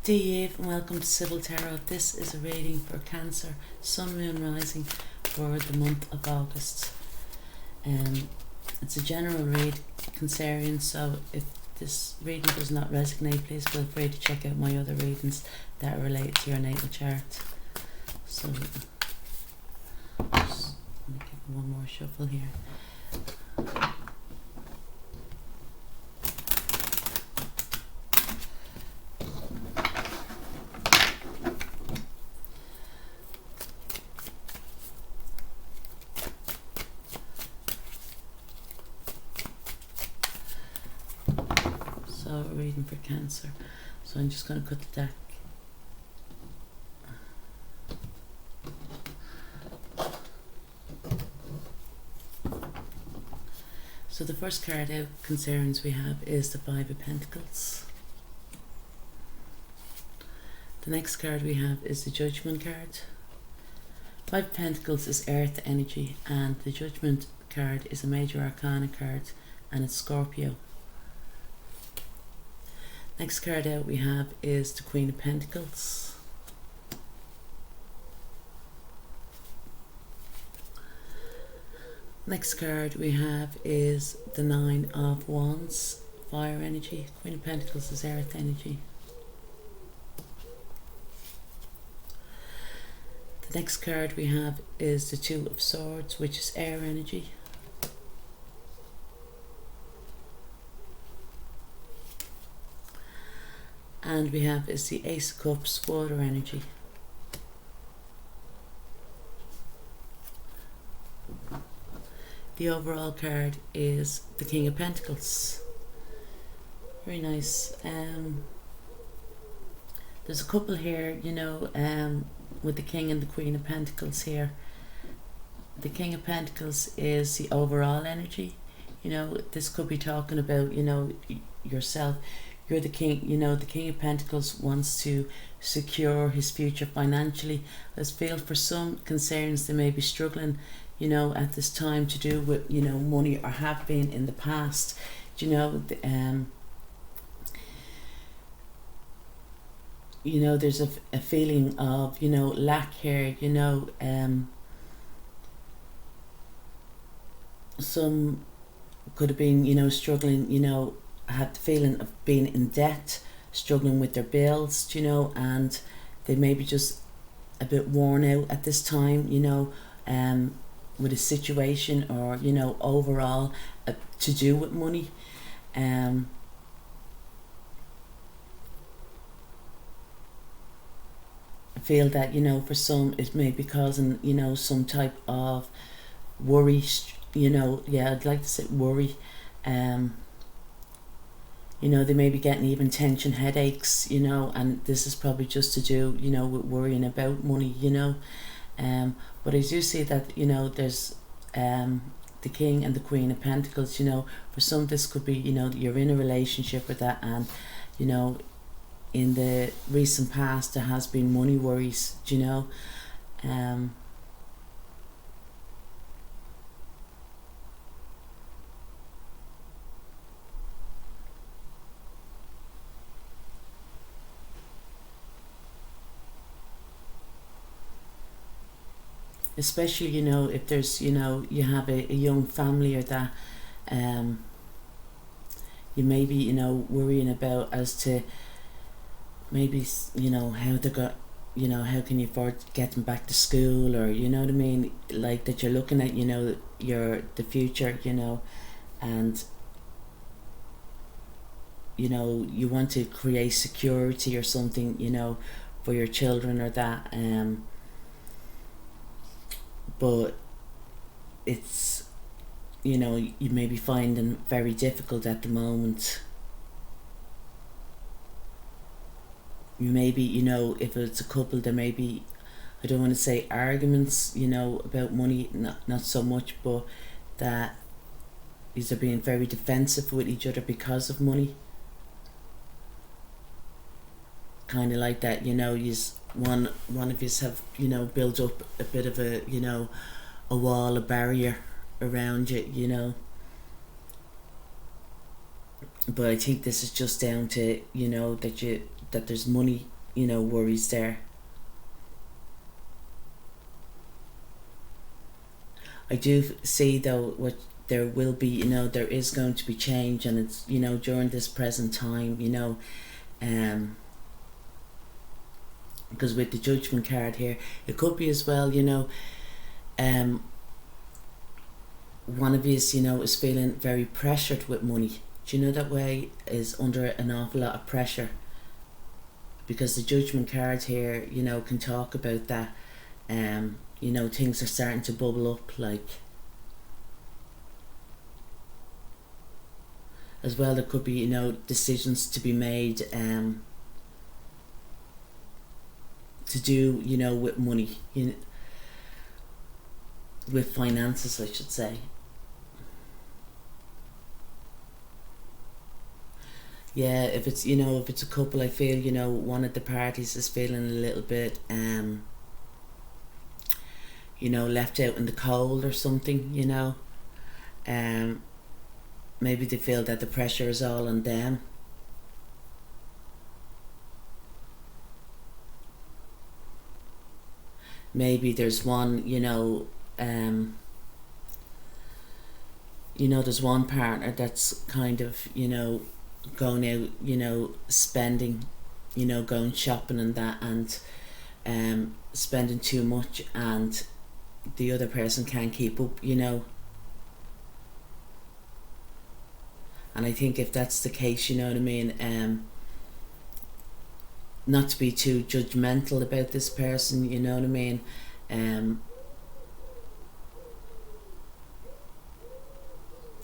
Dear Eve, and welcome to Sibyl Tarot. This is a reading for Cancer, Sun, Moon, Rising for the month of August. It's a general read, Cancerian, so if this reading does not resonate, please feel free to check out my other readings that are related to your natal chart. So, just going to give it one more shuffle here. So reading for Cancer. So I'm just going to cut the deck. So the first card out, concerns we have, is the Five of Pentacles. The next card we have is the Judgment card. Five of Pentacles is earth energy, and the Judgment card is a major arcana card, and it's Scorpio. Next card out we have is the Queen of Pentacles. Next card we have is the Nine of Wands, fire energy. Queen of Pentacles is earth energy. The next card we have is the Two of Swords, which is air energy. And we have is the Ace of Cups, water energy. The overall card is the King of Pentacles. Very nice. There's a couple here, you know, with the King and the Queen of Pentacles here. The King of Pentacles is the overall energy. You know, this could be talking about, you know, yourself. You're the king, you know, the King of Pentacles wants to secure his future financially. I feel for some concerns they may be struggling, you know, at this time to do with, you know, money, or have been in the past. You know, you know, there's a feeling of, you know, lack here, you know, some could have been, you know, struggling, you know, had the feeling of being in debt, struggling with their bills, you know, and they may be just a bit worn out at this time, you know, with a situation, or, you know, overall to do with money. I feel that, you know, for some it may be causing, you know, some type of worry, you know, yeah, I'd like to say worry. You know, they may be getting even tension headaches, you know, and this is probably just to do, you know, with worrying about money, you know. But I do see that, you know, there's the King and the Queen of Pentacles, you know. For some this could be, you know, you're in a relationship with that, and, you know, in the recent past there has been money worries, you know. Especially, you know, if there's, you know, you have a young family, or that you may be, you know, worrying about as to maybe, you know, how they got, you know, how can you afford to get them back to school, or, you know what I mean, like that you're looking at, you know, the future, you know, and, you know, you want to create security or something, you know, for your children, or that, but it's, you know, you may be finding very difficult at the moment. You may be, you know, if it's a couple, there may be, I don't want to say arguments, you know, about money, not so much, but that these are being very defensive with each other because of money. Kind of like that, you know, one of you have, you know, built up a bit of a, you know, a wall, a barrier around you, you know. But I think this is just down to, you know, that there's money worries there. I do see though what there will be, there is going to be change, and it's, during this present time, because with the Judgment card here, it could be as well, one of you is feeling very pressured with money. Do you know that way is under an awful lot of pressure? Because the Judgment card here, can talk about that. Things are starting to bubble up, like. As well, there could be, decisions to be made to do, with money, with finances, I should say. Yeah, if it's a couple, I feel, one of the parties is feeling a little bit, left out in the cold or something, maybe they feel that the pressure is all on them. Maybe there's one, there's one partner that's kind of, going out, spending, going shopping and that, and spending too much, and the other person can't keep up, And I think if that's the case, you know what I mean, not to be too judgmental about this person, you know what I mean,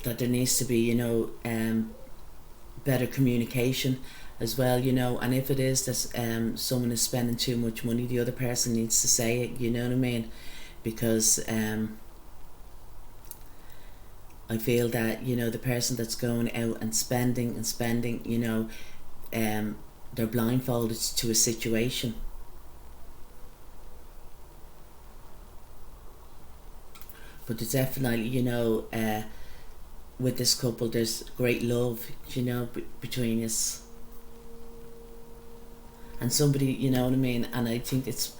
that there needs to be, better communication as well, and if it is that someone is spending too much money, the other person needs to say it, you know what I mean, because I feel that, the person that's going out and spending, they're blindfolded to a situation. But there's definitely, with this couple, there's great love, between us. And somebody, you know what I mean, and I think it's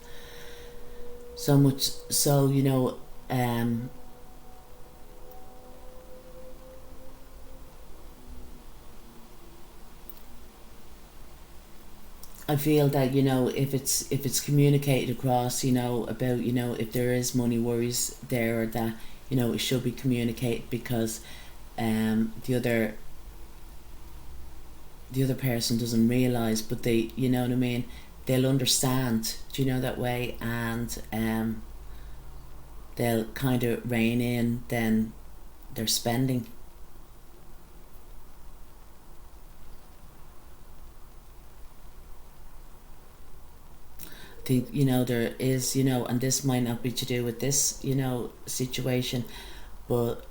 so much so, I feel that, if it's communicated across, about, if there is money worries there, or that, it should be communicated, because the other person doesn't realise, but they, you know what I mean, they'll understand, do you know that way, and they'll kind of rein in then their spending. Think, there is, and this might not be to do with this, situation, but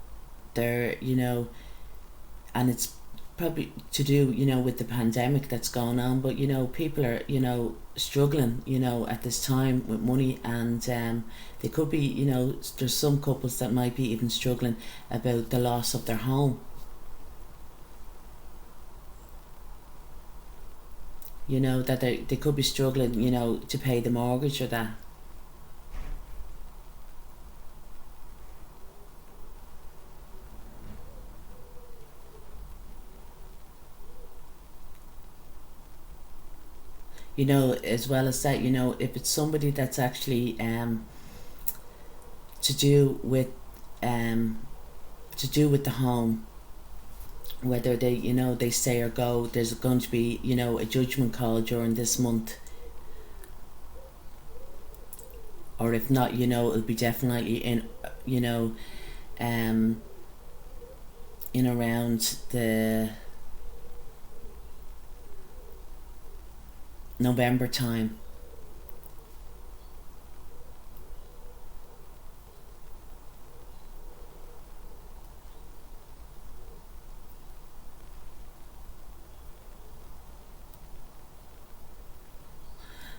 there, and it's probably to do, with the pandemic that's going on, but, people are, struggling, at this time with money, and they could be, there's some couples that might be even struggling about the loss of their home. That they could be struggling, to pay the mortgage or that. As well as that, if it's somebody that's actually to do with the home, whether they, they stay or go, there's going to be, a judgment call during this month. Or if not, it'll be definitely in, in around the November time.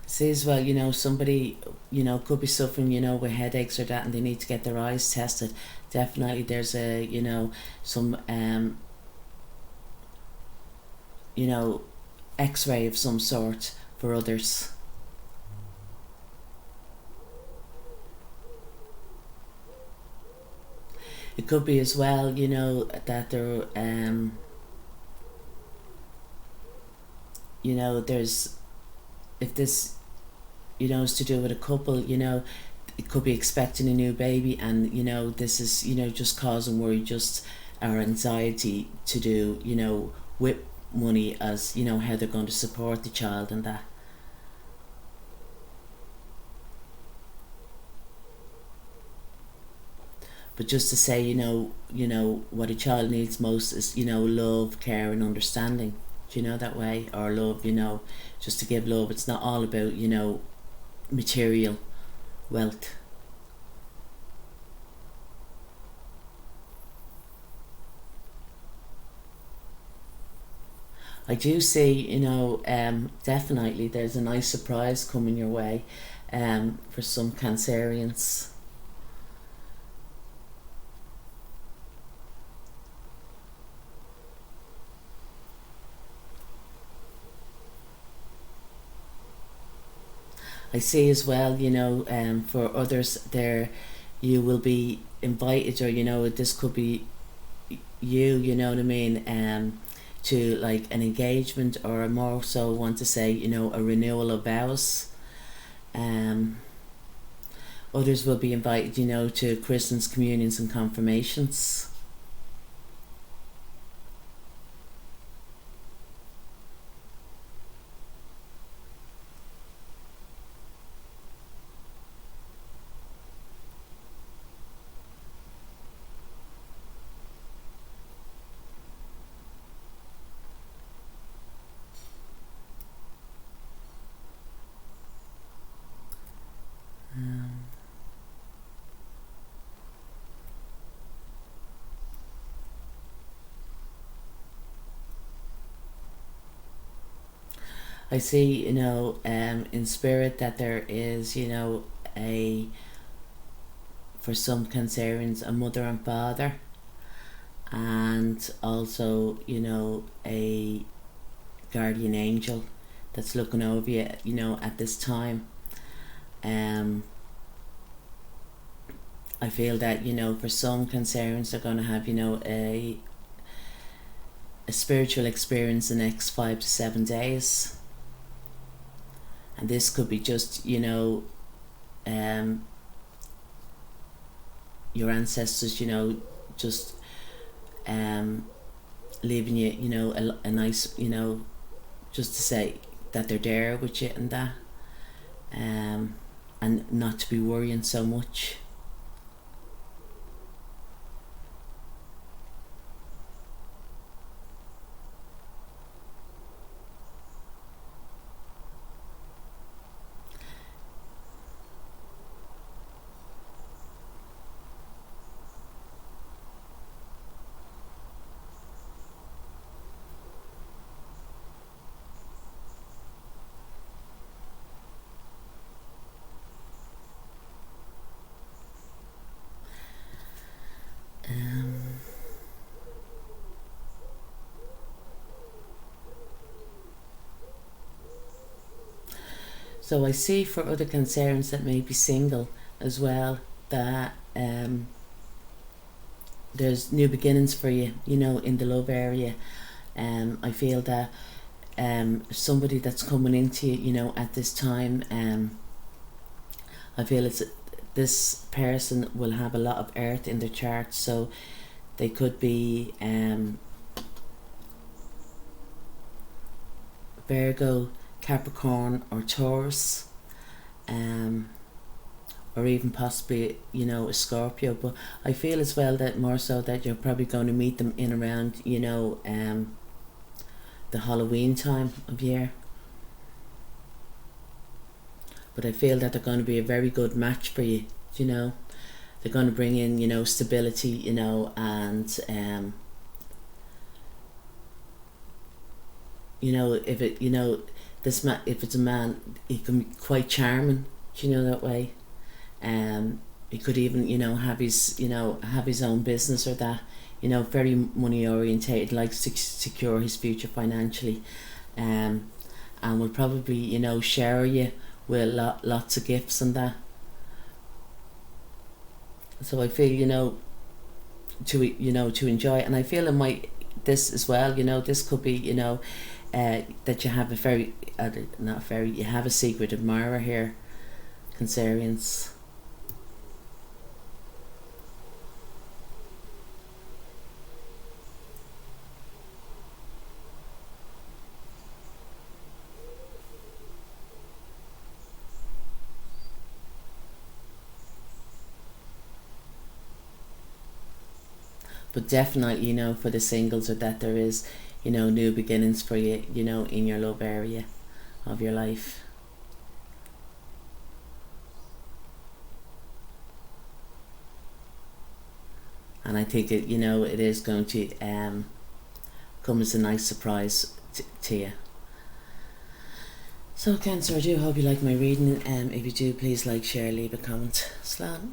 See as well, somebody, could be suffering, with headaches or that, and they need to get their eyes tested. Definitely there's a, some, x-ray of some sort for others. It could be as well, you know, that there, you know, there's, if this, you know, is to do with a couple, you know, it could be expecting a new baby, and, you know, this is, you know, just causing worry, just our anxiety to do, you know, with money, as, you know, how they're going to support the child and that. But just to say, you know, what a child needs most is, you know, love, care and understanding. Do you know that way? Or love, you know, just to give love. It's not all about, you know, material wealth. I do see, you know, definitely there's a nice surprise coming your way, for some Cancerians. I see as well, you know, for others there, you will be invited, or, you know, this could be you know what I mean, to like an engagement, or more so want to say, you know, a renewal of vows. Um, Others will be invited, you know, to christens, communions and confirmations. Um, I see, you know, in spirit that there is, you know, a, for some Cancerians, a mother and father, and also, you know, a guardian angel that's looking over you, you know, at this time. Um, I feel that, you know, for some Cancerians, they're going to have, you know, a spiritual experience the next 5 to 7 days. And this could be just, you know, um, your ancestors, you know, just leaving you, you know, a nice, you know, just to say that they're there with you and that, and not to be worrying so much. Um, so I see for other Cancerians that may be single as well, that there's new beginnings for you, you know, in the love area. I feel that somebody that's coming into you, you know, at this time, I feel it's, this person will have a lot of earth in their chart, so they could be Virgo, Capricorn or Taurus, or even possibly, you know, a Scorpio. But I feel as well that more so that you're probably going to meet them in around, you know, the Halloween time of year. But I feel that they're going to be a very good match for you, you know. They're going to bring in, you know, stability, you know, and you know, if it, you know, this man, if it's a man, he can be quite charming, you know, that way. He could even, you know, have his, you know, have his own business or that, you know, very money orientated, likes to secure his future financially, and will probably, you know, share you with lots of gifts and that. So I feel, you know, to enjoy. And I feel it might, this as well, this could be, that you have a very, you have a secret admirer here, Cancerians. But definitely, for the singles, or that there is, new beginnings for you, in your love area of your life. And I think it, it is going to come as a nice surprise to you. So Cancer, I do hope you like my reading. If you do, please like, share, leave a comment. Slán.